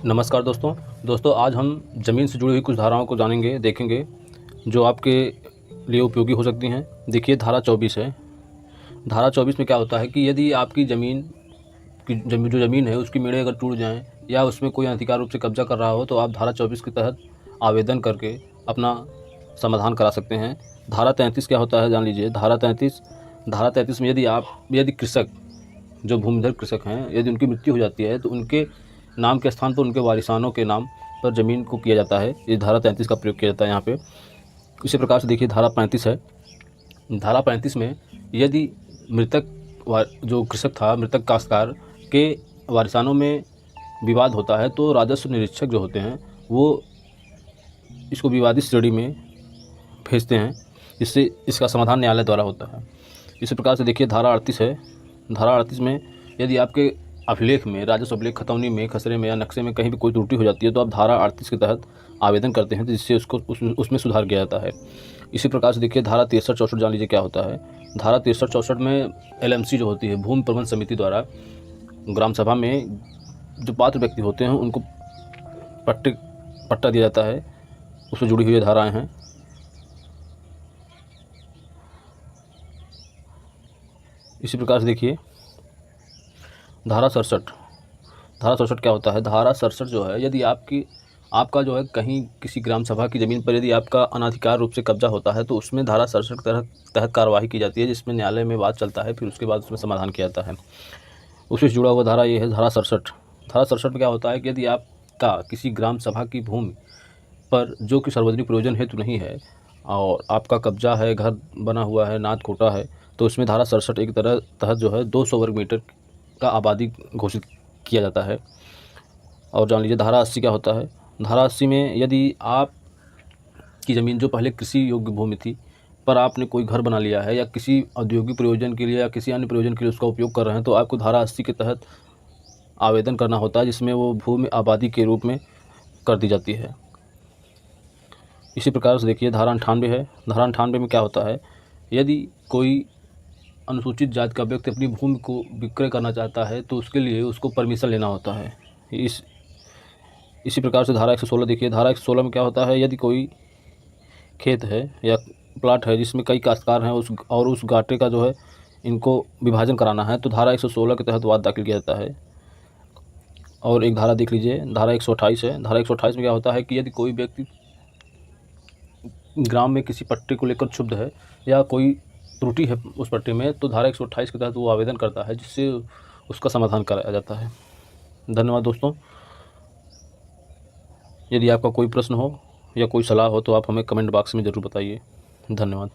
नमस्कार दोस्तों आज हम ज़मीन से जुड़ी हुई कुछ धाराओं को जानेंगे, देखेंगे जो आपके लिए उपयोगी हो सकती हैं। देखिए धारा 24 है। धारा 24 में क्या होता है कि यदि आपकी जो ज़मीन है उसकी मेड़े अगर टूट जाएँ या उसमें कोई अनधिकार रूप से कब्जा कर रहा हो तो आप धारा 24 के तहत आवेदन करके अपना समाधान करा सकते हैं। धारा 33 क्या होता है जान लीजिए। धारा 33 में यदि कृषक, जो भूमिधर कृषक हैं, यदि उनकी मृत्यु हो जाती है तो उनके नाम के स्थान पर उनके वारिसानों के नाम पर ज़मीन को किया जाता है। ये धारा 33 का प्रयोग किया जाता है यहाँ पे। इसी प्रकार से देखिए धारा 35 है। धारा 35 में यदि जो कृषक था, मृतक काश्तकार के वारिसानों में विवाद होता है तो राजस्व निरीक्षक जो होते हैं वो इसको विवादित श्रेणी में भेजते हैं, जिससे इसका समाधान न्यायालय द्वारा होता है। इसी प्रकार से देखिए धारा 38 है। धारा 38 में यदि आपके अभिलेख में, राजस्व अभिलेख, खतौनी में, खसरे में या नक्शे में कहीं भी कोई त्रुटि हो जाती है तो आप धारा 38 के तहत आवेदन करते हैं, जिससे उसमें सुधार किया जाता है। इसी प्रकार से देखिए धारा 63-64 जान लीजिए क्या होता है। धारा 63-64 में LMC जो होती है, भूमि प्रबंधन समिति द्वारा ग्राम सभा में जो पात्र व्यक्ति होते हैं उनको पट्टा दिया जाता है। उससे जुड़ी हुई धाराएँ हैं। इसी प्रकार से देखिए धारा 67 क्या होता है। धारा 67 जो है, यदि आपका जो है कहीं किसी ग्राम सभा की ज़मीन पर यदि आपका अनाधिकार रूप से कब्जा होता है तो उसमें धारा 67 के तहत कार्रवाई की जाती है, जिसमें न्यायालय में वाद चलता है, फिर उसके बाद उसमें समाधान किया जाता है। उससे जुड़ा हुआ धारा ये है धारा 67। धारा 67 में क्या होता है कि यदि आपका किसी ग्राम सभा की भूमि पर जो कि सार्वजनिक प्रयोजन हेतु नहीं है और आपका कब्जा है, घर बना हुआ है, नाद कोटा है, तो इसमें धारा 67 एक तहत जो है 200 वर्ग मीटर का आबादी घोषित किया जाता है। और जान लीजिए धारा 80 क्या होता है। धारा 80 में यदि आप की ज़मीन जो पहले कृषि योग्य भूमि थी पर आपने कोई घर बना लिया है या किसी औद्योगिक प्रयोजन के लिए या किसी अन्य प्रयोजन के लिए उसका उपयोग कर रहे हैं तो आपको धारा 80 के तहत आवेदन करना होता है, जिसमें वो भूमि आबादी के रूप में कर दी जाती है। इसी प्रकार से देखिए धारा 98 है। धारा 98 में क्या होता है, यदि कोई अनुसूचित जाति का व्यक्ति अपनी भूमि को विक्रय करना चाहता है तो उसके लिए उसको परमिशन लेना होता है। इसी प्रकार से धारा 116 देखिए। धारा 116 में क्या होता है, यदि कोई खेत है या प्लाट है जिसमें कई काश्तकार हैं उस घाटे का जो है इनको विभाजन कराना है तो धारा 116 के तहत वाद दाखिल किया जाता है। और एक धारा देख लीजिए, धारा 128 है। धारा 128 में क्या होता है कि यदि कोई व्यक्ति ग्राम में किसी पट्टे को लेकर क्षुब्ध है या कोई त्रुटि है उस पट्टे में तो धारा 128 के तहत वो आवेदन करता है, जिससे उसका समाधान कराया जाता है। धन्यवाद दोस्तों। यदि आपका कोई प्रश्न हो या कोई सलाह हो तो आप हमें कमेंट बॉक्स में ज़रूर बताइए। धन्यवाद।